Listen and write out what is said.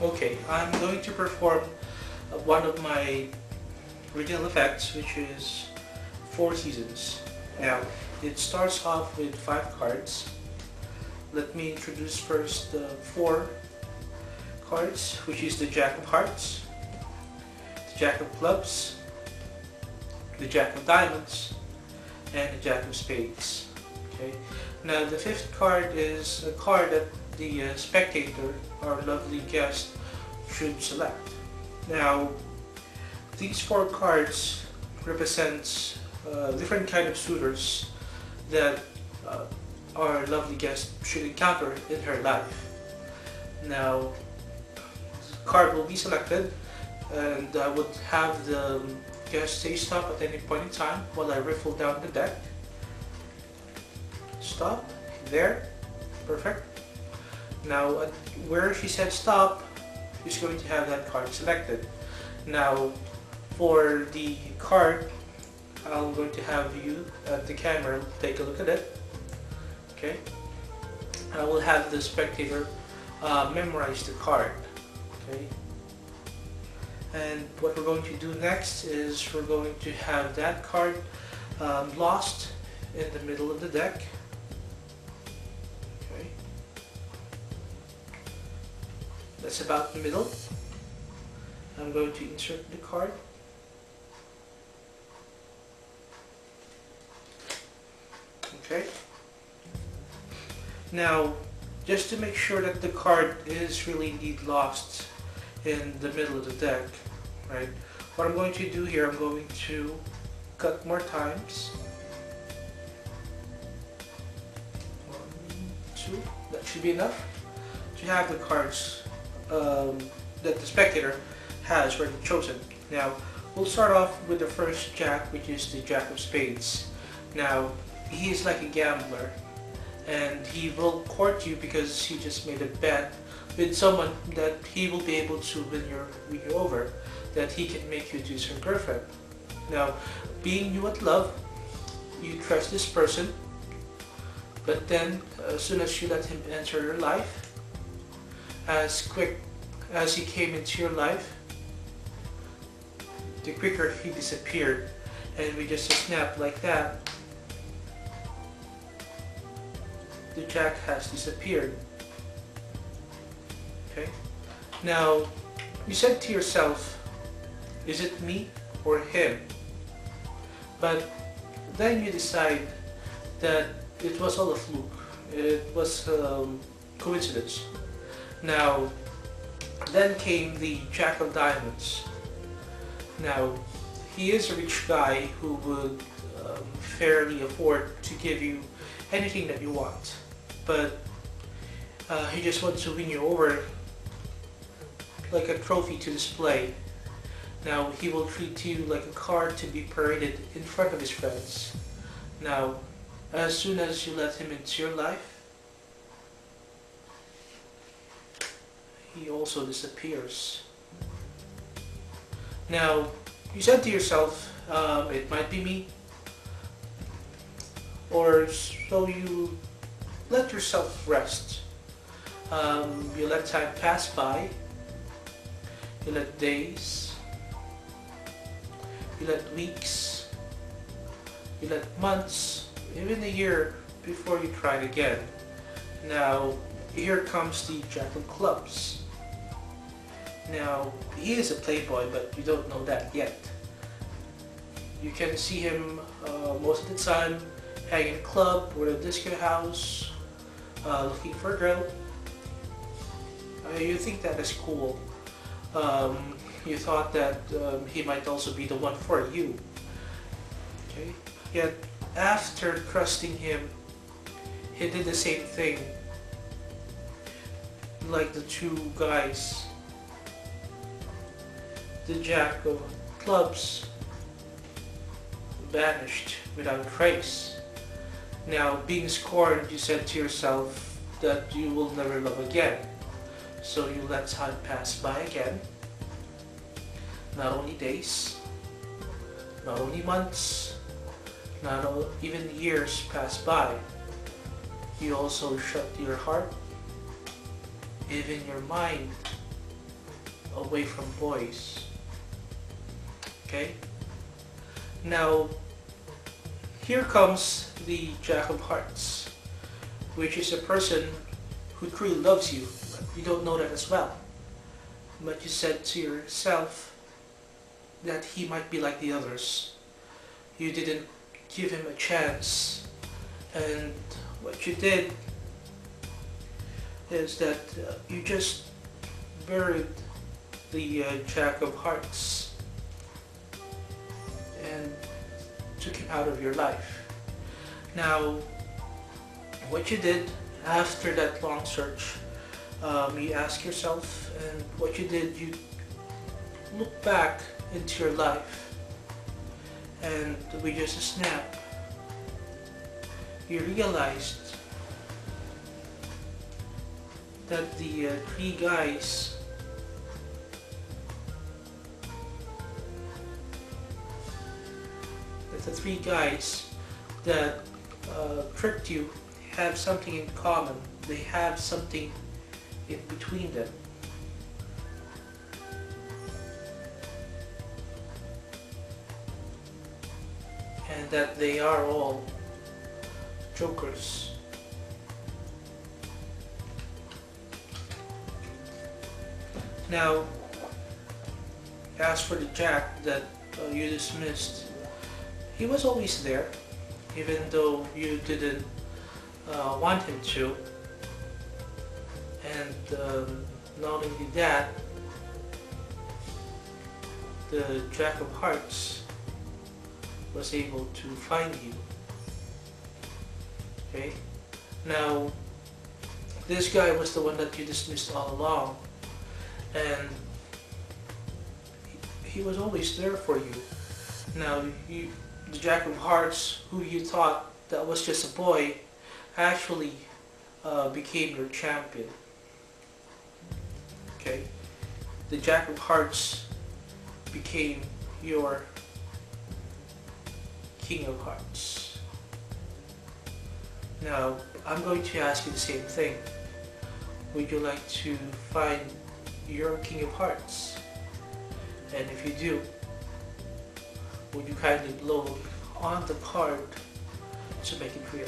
Okay, I'm going to perform one of my retail effects, which is 4 seasons. Now, it starts off with 5 cards. Let me introduce first the 4 cards, which is the Jack of Hearts, the Jack of Clubs, the Jack of Diamonds, and the Jack of Spades. Okay. Now, the 5th card is a card that the Spectator, our lovely guest, should select. Now, these 4 cards represents different kind of suitors that our lovely guest should encounter in her life. Now, the card will be selected, and I would have the guest say stop at any point in time while I riffle down the deck. Stop. There. Perfect. Now, where she said stop, she's going to have that card selected. Now, for the card, I'm going to have you at the camera take a look at it. Okay. I will have the Spectator memorize the card. Okay. And what we're going to do next is we're going to have that card lost in the middle of the deck. Okay. That's about the middle. I'm going to insert the card. Okay. Now, just to make sure that the card is really indeed lost in the middle of the deck, right? What I'm going to do here, I'm going to cut more times. 1, 2, that should be enough to have the cards that the Spectator has already chosen. Now, we'll start off with the first Jack, which is the Jack of Spades. Now, he is like a gambler, and he will court you because he just made a bet with someone that he will be able to win you over, that he can make you his girlfriend. Now, being new at love, you trust this person, but then as soon as you let him enter your life, as quick as he came into your life, the quicker he disappeared, and with just a snap like that, the Jack has disappeared. Okay. Now, you said to yourself, is it me or him? But then you decide that it was all a fluke. It was coincidence. Now, then came the Jack of Diamonds. Now, he is a rich guy who would fairly afford to give you anything that you want, but he just wants to win you over like a trophy to display. Now, he will treat you like a card to be paraded in front of his friends. Now, as soon as you let him into your life, he also disappears. Now, you said to yourself, it might be me, or so you let yourself rest. You let time pass by, you let days, you let weeks, you let months, even a year before you try it again. Now, here comes the Jack of Clubs. Now, he is a playboy, but you don't know that yet. You can see him most of the time hanging in a club or a disco house, looking for a girl. You think that is cool. You thought that he might also be the one for you. Okay. Yet, after trusting him, he did the same thing. Like the 2 guys. The Jack of Clubs vanished without trace. Now, being scorned, you said to yourself that you will never love again. So you let time pass by again. Not only days, not only months, not even years pass by. You also shut your heart, even your mind, away from boys. Okay? Now, here comes the Jack of Hearts, which is a person who truly loves you. You don't know that as well. But you said to yourself that he might be like the others. You didn't give him a chance. And what you did is that you just buried the Jack of Hearts and took him out of your life. Now, what you did after that long search, you ask yourself, and what you did, you look back into your life, and with just a snap, you realized that the three guys that tricked you have something in common. They have something in between them. And that they are all jokers. Now, as for the Jack that you dismissed, he was always there, even though you didn't want him to. And not only that, the Jack of Hearts was able to find you. Okay? Now, this guy was the one that you dismissed all along, and he was always there for you. Now, the Jack of Hearts, who you thought that was just a boy, actually became your champion. Okay? The Jack of Hearts became your King of Hearts. Now, I'm going to ask you the same thing. Would you like to find your King of Hearts? And if you do, would you kindly blow on the card to make it real?